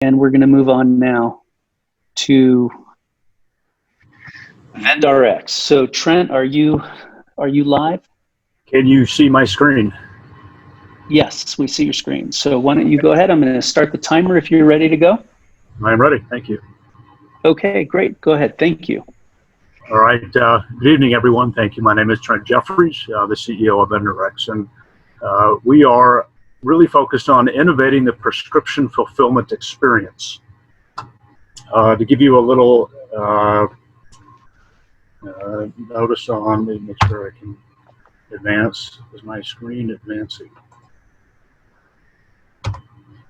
and we're going to move on now to VendRX. So Trent, are you live? Can you see my screen? Yes, we see your screen. So why don't you go ahead? I'm going to start the timer if you're ready to go. I'm ready. Thank you. Okay, great. Go ahead. Thank you. All right. Good evening, everyone. Thank you. My name is Trent Jeffries, the CEO of VendRX, and we are really focused on innovating the prescription fulfillment experience. To give you a little notice on, let me make sure I can advance. Is my screen advancing?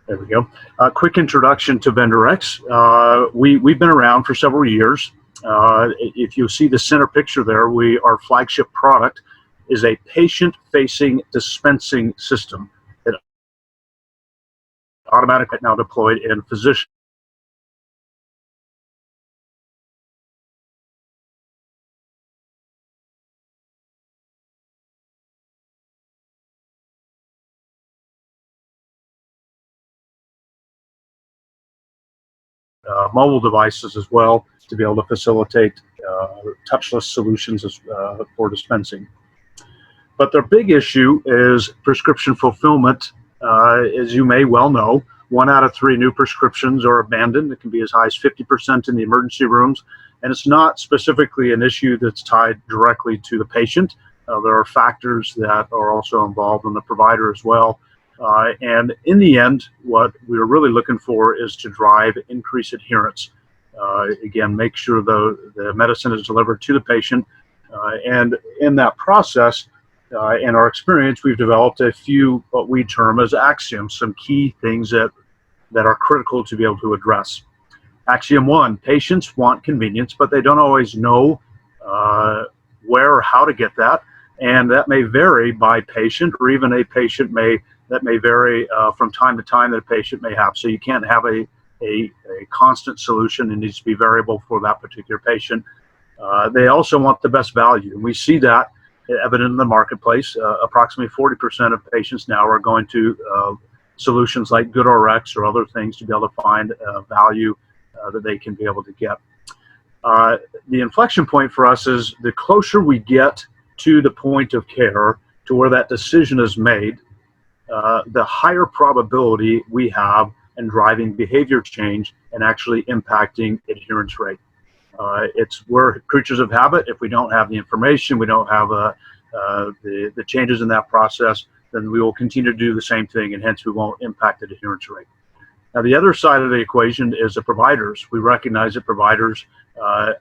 There we go. Quick introduction to VendRX. We've been around for several years. If you see the center picture there, our flagship product is a patient-facing dispensing system that automatically now deployed in physician. Mobile devices as well to be able to facilitate touchless solutions for dispensing. But their big issue is prescription fulfillment. As you may well know, 1 out of 3 new prescriptions are abandoned. It can be as high as 50% in the emergency rooms. And it's not specifically an issue that's tied directly to the patient. There are factors that are also involved in the provider as well. And in the end, what we're really looking for is to drive increased adherence. Again, make sure the medicine is delivered to the patient. And in that process, in our experience, we've developed a few what we term as axioms, some key things that are critical to be able to address. Axiom 1, patients want convenience, but they don't always know where or how to get that. And that may vary by patient, or even that may vary from time to time that a patient may have. So you can't have a constant solution. It needs to be variable for that particular patient. They also want the best value. And we see that evident in the marketplace. Approximately 40% of patients now are going to solutions like GoodRx or other things to be able to find value that they can be able to get. The inflection point for us is the closer we get to the point of care, to where that decision is made, the higher probability we have in driving behavior change and actually impacting adherence rate. We're creatures of habit. If we don't have the information, we don't have the changes in that process, then we will continue to do the same thing, and hence we won't impact the adherence rate. Now, the other side of the equation is the providers. We recognize that providers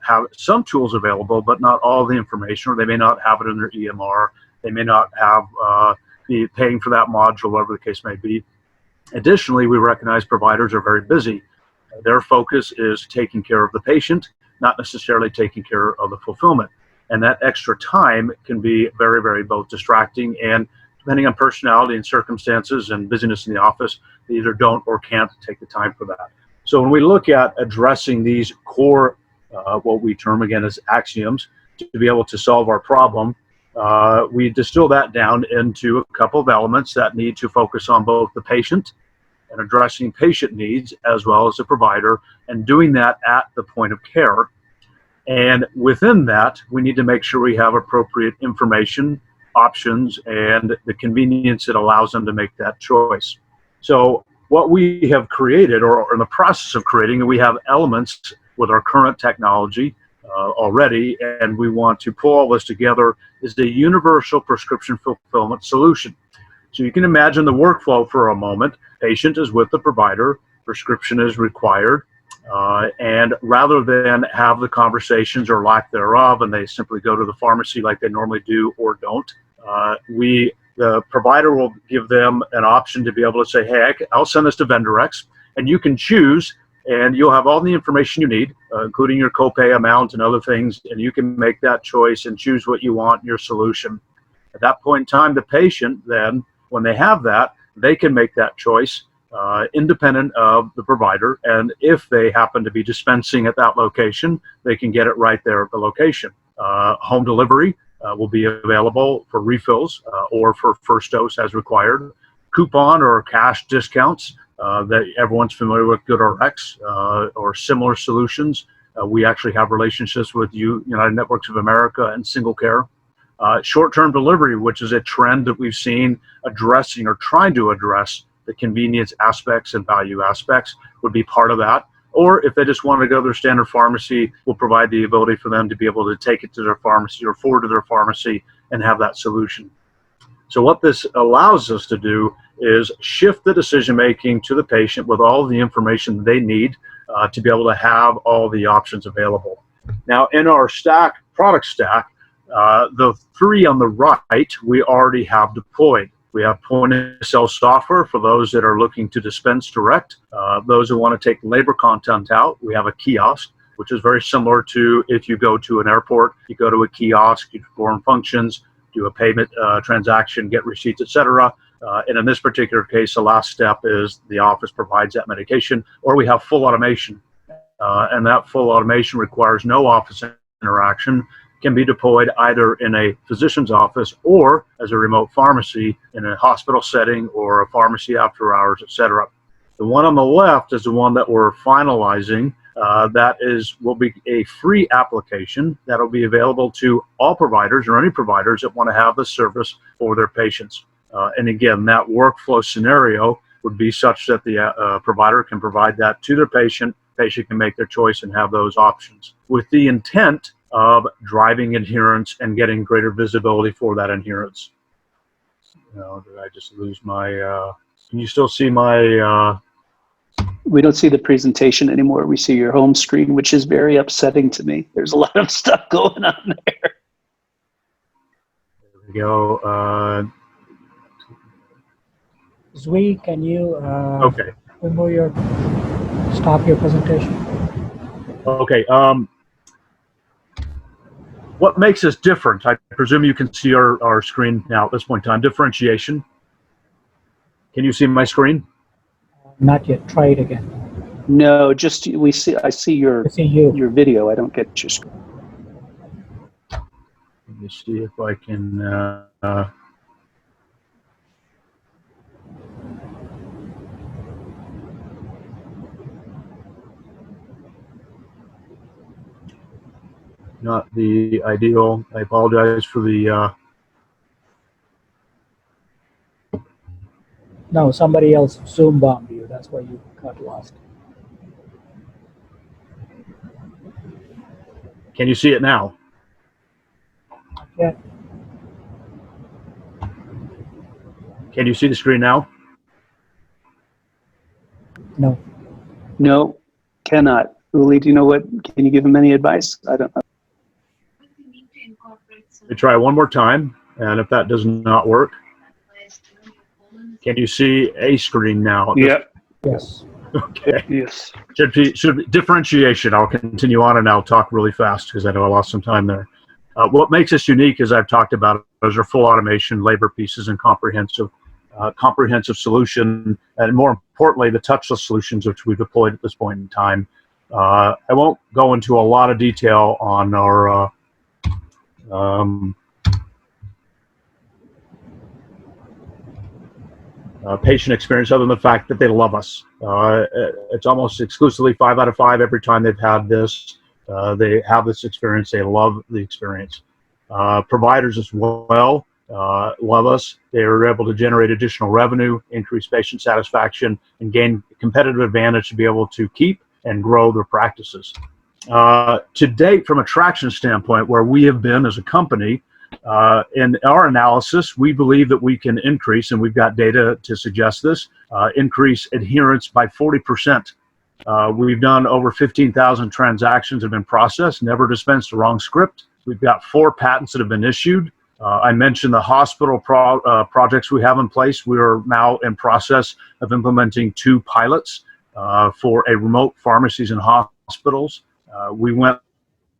have some tools available, but not all the information, or they may not have it in their EMR. They may not have be paying for that module, whatever the case may be. Additionally, we recognize providers are very busy. Their focus is taking care of the patient, not necessarily taking care of the fulfillment. And that extra time can be very, very both distracting and, depending on personality and circumstances and busyness in the office, they either don't or can't take the time for that. So when we look at addressing these core, what we term again as axioms, to be able to solve our problem, we distill that down into a couple of elements that need to focus on both the patient and addressing patient needs, as well as the provider, and doing that at the point of care. And within that, we need to make sure we have appropriate information, options, and the convenience that allows them to make that choice. So what we have created, or are in the process of creating, and we have elements with our current technology already, and we want to pull all this together, is the universal prescription fulfillment solution. So you can imagine the workflow for a moment. Patient is with the provider, prescription is required, and rather than have the conversations or lack thereof, and they simply go to the pharmacy like they normally do or don't, the provider will give them an option to be able to say, hey, I'll send this to VendRX, and you can choose, and you'll have all the information you need, including your copay amount and other things, and you can make that choice and choose what you want in your solution. At that point in time, the patient then, when they have that, they can make that choice independent of the provider, and if they happen to be dispensing at that location, they can get it right there at the location. Home delivery will be available for refills or for first dose as required. coupon or cash discounts that everyone's familiar with, GoodRx or similar solutions. We actually have relationships with United Networks of America and Single Care. Short-term delivery, which is a trend that we've seen addressing or trying to address the convenience aspects and value aspects, would be part of that. Or if they just want to go to their standard pharmacy, we'll provide the ability for them to be able to take it to their pharmacy or forward to their pharmacy and have that solution. So what this allows us to do is shift the decision-making to the patient with all of the information they need to be able to have all the options available. Now, in our product stack, the three on the right, we already have deployed. We have point-of-sale software for those that are looking to dispense direct. Those who want to take labor content out, we have a kiosk, which is very similar to if you go to an airport, you go to a kiosk, you perform functions, do a payment transaction, get receipts, etc. And in this particular case, the last step is the office provides that medication, or we have full automation. And that full automation requires no office interaction, can be deployed either in a physician's office or as a remote pharmacy in a hospital setting or a pharmacy after hours, etc. The one on the left is the one that we're finalizing. That will be a free application that will be available to all providers or any providers that want to have the service for their patients. And again, that workflow scenario would be such that the provider can provide that to their patient. Patient can make their choice and have those options with the intent of driving adherence and getting greater visibility for that adherence. Did I just lose my, can you still see my, We don't see the presentation anymore. We see your home screen, which is very upsetting to me. There's a lot of stuff going on there. There we go. Zui, can you okay. Stop your presentation? Okay. What makes us different? I presume you can see our screen now at this point in time. Differentiation. Can you see my screen? Not yet. Try it again. No, just I see your video. I don't get your screen. Let me see if I can. Not the ideal. I apologize for the. No, somebody else Zoom bombed you. That's why you got lost. Can you see it now? Yeah. Can you see the screen now? No. No, cannot. Uli, do you know what? Can you give him any advice? I don't know. Let me try one more time, and if that does not work, can you see a screen now? Yep. Yes. Okay. Yes. Should be differentiation. I'll continue on and I'll talk really fast because I know I lost some time there. What makes us unique, as I've talked about, those are full automation, labor pieces, and comprehensive solution, and more importantly, the touchless solutions which we've deployed at this point in time. I won't go into a lot of detail on our patient experience, other than the fact that they love us. It's almost exclusively 5 out of 5 every time they've had this. They have this experience. They love the experience. Providers as well love us. They are able to generate additional revenue, increase patient satisfaction, and gain competitive advantage to be able to keep and grow their practices. To date, from a traction standpoint, where we have been as a company, in our analysis, we believe that we can increase, and we've got data to suggest this, increase adherence by 40%. We've done over 15,000 transactions have been processed, never dispensed the wrong script. We've got 4 patents that have been issued. I mentioned the hospital projects we have in place. We are now in process of implementing 2 pilots for a remote pharmacies and hospitals. We went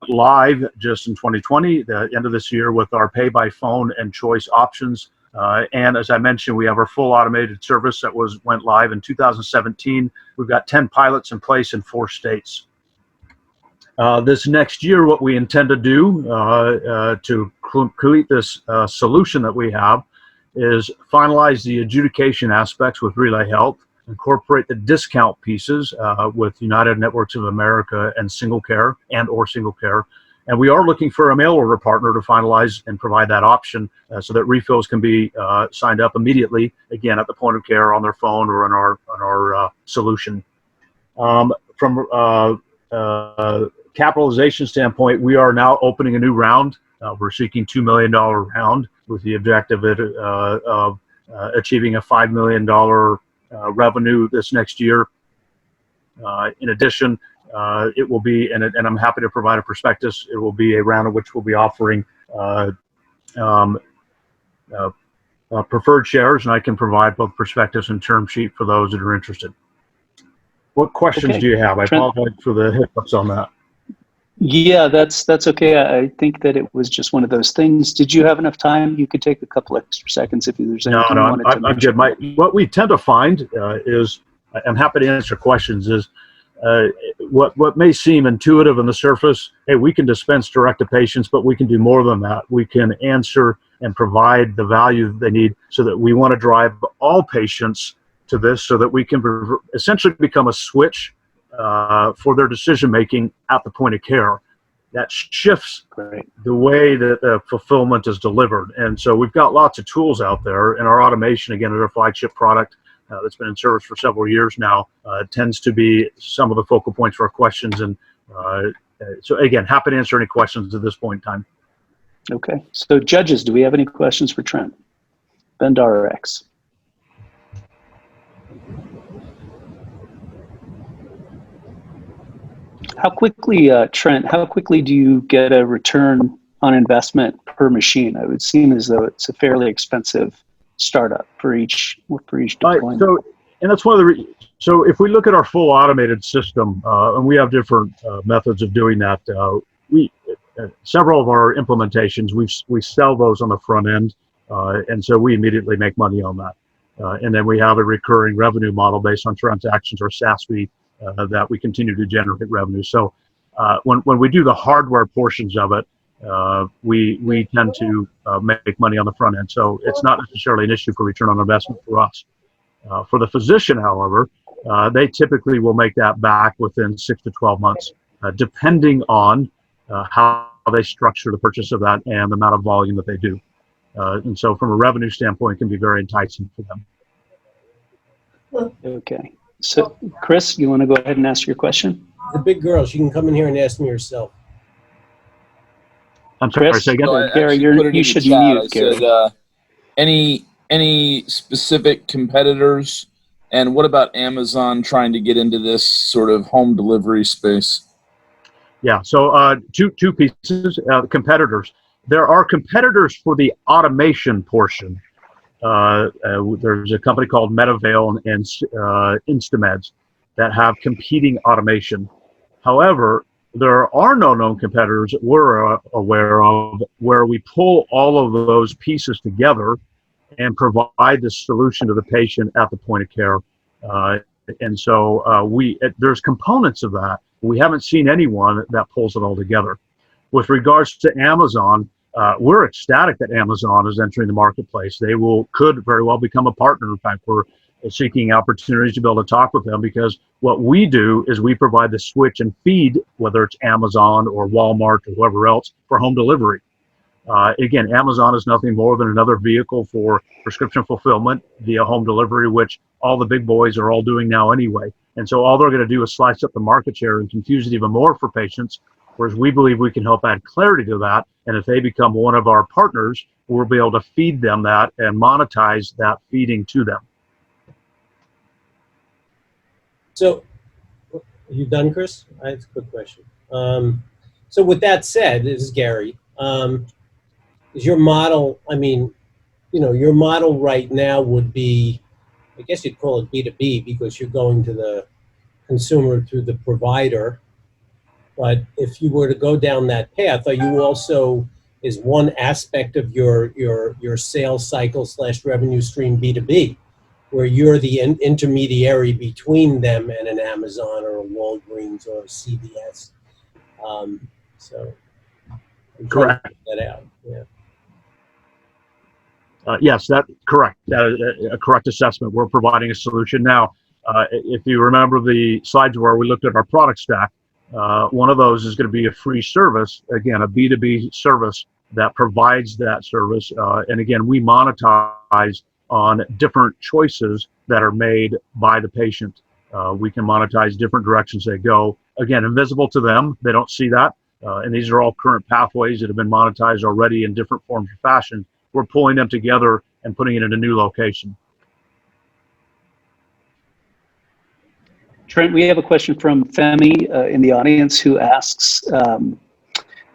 live just in 2020, the end of this year, with our pay by phone and choice options. And as I mentioned, we have our full automated service that went live in 2017. We've got 10 pilots in place in 4 states. This next year, what we intend to do to complete this solution that we have is finalize the adjudication aspects with Relay Health, incorporate the discount pieces with United Networks of America and Single Care or Single Care. And we are looking for a mail order partner to finalize and provide that option so that refills can be signed up immediately, again, at the point of care on their phone or on our solution. From capitalization standpoint, we are now opening a new round. We're seeking $2 million round with the objective of achieving a $5 million revenue this next year. In addition, it will be, and I'm happy to provide a prospectus, it will be a round in which we'll be offering preferred shares, and I can provide both prospectus and term sheet for those that are interested. What questions do you have? I apologize for the hiccups on that. Yeah, that's okay. I think that it was just one of those things. Did you have enough time? You could take a couple extra seconds if there's anything you wanted to mention. I'm good. What we tend to find is, I'm happy to answer questions, is what may seem intuitive on the surface, hey, we can dispense direct to patients, but we can do more than that. We can answer and provide the value that they need, so that we want to drive all patients to this so that we can essentially become a switch for their decision-making at the point of care. That shifts the way that the fulfillment is delivered. And so we've got lots of tools out there, and our automation, again, is our flagship product that's been in service for several years now, tends to be some of the focal points for our questions. And so again, happy to answer any questions at this point in time. Okay, so judges, do we have any questions for Trent? VendRX. How quickly, Trent, how quickly do you get a return on investment per machine? It would seem as though it's a fairly expensive startup for each deployment. And that's one of the so if we look at our full automated system, and we have different methods of doing that, several of our implementations, we sell those on the front end, and so we immediately make money on that. And then we have a recurring revenue model based on transactions or SaaS fee that we continue to generate revenue. So when we do the hardware portions of it, we tend to make money on the front end. So it's not necessarily an issue for return on investment for us. For the physician, however, they typically will make that back within 6 to 12 months, depending on how they structure the purchase of that and the amount of volume that they do. And so from a revenue standpoint, it can be very enticing for them. Okay. So, Chris, you want to go ahead and ask your question? The big girls, you can come in here and ask me yourself. I'm sorry, Chris, say again? Gary, you should mute, Gary. Said, any specific competitors, and what about Amazon trying to get into this sort of home delivery space? Yeah, so two pieces, competitors. There are competitors for the automation portion. There's a company called MedAvail and Instameds that have competing automation. However, there are no known competitors that we're aware of where we pull all of those pieces together and provide the solution to the patient at the point of care. And so there's components of that. We haven't seen anyone that pulls it all together. With regards to Amazon, we're ecstatic that Amazon is entering the marketplace. They could very well become a partner. In fact, we're seeking opportunities to be able to talk with them, because what we do is we provide the switch and feed, whether it's Amazon or Walmart or whoever else, for home delivery. Again, Amazon is nothing more than another vehicle for prescription fulfillment via home delivery, which all the big boys are all doing now anyway. And so all they're going to do is slice up the market share and confuse it even more for patients, whereas we believe we can help add clarity to that. And if they become one of our partners, we'll be able to feed them that and monetize that feeding to them. So, are you done, Chris? I have a quick question. So with that said, this is Gary. Is your model, I mean, your model right now would be, I guess you'd call it B2B, because you're going to the consumer through the provider. But if you were to go down that path, are you also, is one aspect of your sales cycle / revenue stream B2B, where you're the intermediary between them and an Amazon or a Walgreens or a CVS? So I'm trying to Correct. figure that out. Yeah. Yes, that correct. That is a correct assessment. We're providing a solution now. If you remember the slides where we looked at our product stack, one of those is going to be a free service. Again, a B2B service that provides that service. And again, we monetize on different choices that are made by the patient. We can monetize different directions they go. Again, invisible to them. They don't see that. And these are all current pathways that have been monetized already in different forms or fashion. We're pulling them together and putting it in a new location. Trent, we have a question from Femi in the audience who asks, are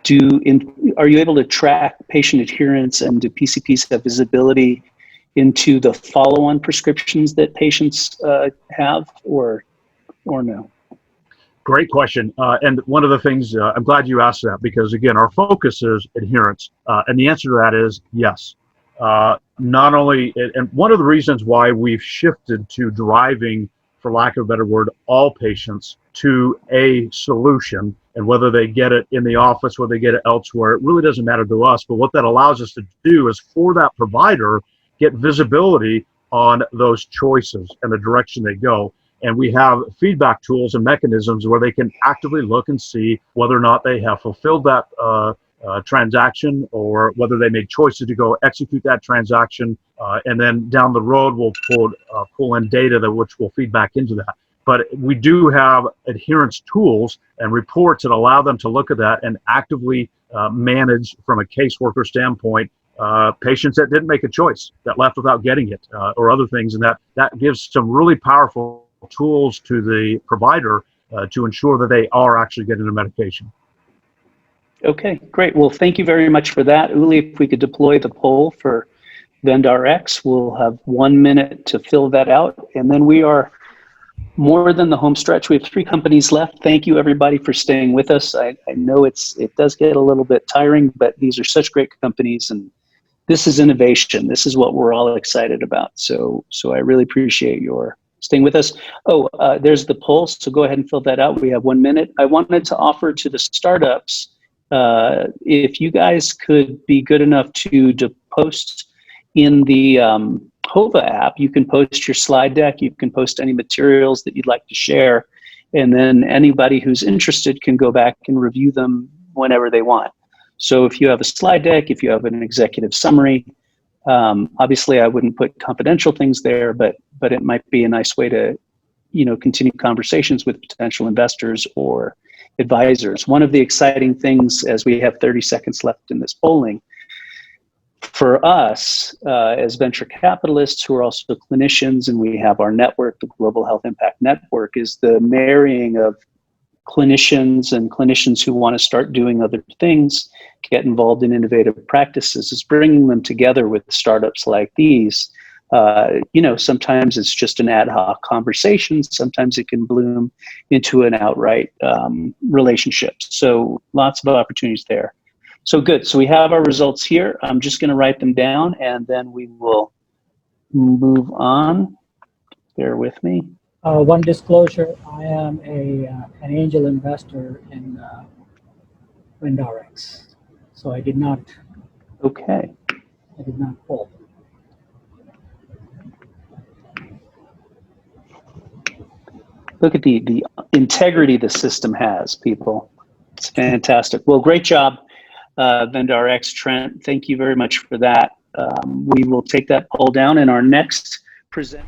you able to track patient adherence, and do PCPs have visibility into the follow-on prescriptions that patients have, or no? Great question. And one of the things, I'm glad you asked that, because again, our focus is adherence. And the answer to that is yes. Not only, and one of the reasons why we've shifted to driving, for lack of a better word, all patients to a solution, and whether they get it in the office, whether they get it elsewhere, it really doesn't matter to us. But what that allows us to do is, for that provider, get visibility on those choices and the direction they go. And we have feedback tools and mechanisms where they can actively look and see whether or not they have fulfilled that transaction, or whether they made choices to go execute that transaction. And then down the road, we'll pull in data which will feed back into that. But we do have adherence tools and reports that allow them to look at that and actively manage, from a caseworker standpoint, patients that didn't make a choice, that left without getting it, or other things. And that gives some really powerful tools to the provider to ensure that they are actually getting the medication. Okay, great. Well, thank you very much for that. Uli, if we could deploy the poll for VendRX, we'll have 1 minute to fill that out. And then we are more than the home stretch. We have 3 companies left. Thank you, everybody, for staying with us. I know it does get a little bit tiring, but these are such great companies, and this is innovation. This is what we're all excited about. So I really appreciate your staying with us. Oh, there's the poll, so go ahead and fill that out. We have 1 minute. I wanted to offer to the startups, if you guys could be good enough to post in the HOVA app, you can post your slide deck, you can post any materials that you'd like to share, and then anybody who's interested can go back and review them whenever they want. So if you have a slide deck, if you have an executive summary, obviously I wouldn't put confidential things there, but it might be a nice way to, continue conversations with potential investors or advisors. One of the exciting things, as we have 30 seconds left in this polling, for us as venture capitalists who are also clinicians, and we have our network, the Global Health Impact Network, is the marrying of clinicians and clinicians who want to start doing other things, get involved in innovative practices, is bringing them together with startups like these. Sometimes it's just an ad hoc conversation. Sometimes it can bloom into an outright relationship. So lots of opportunities there. So good. So we have our results here. I'm just going to write them down, and then we will move on. Bear with me. One disclosure, I am an angel investor in VendRX. So I did not pull. Look at the integrity the system has, people. It's fantastic. Well, great job, VendRX. Trent, thank you very much for that. We will take that poll down in our next present.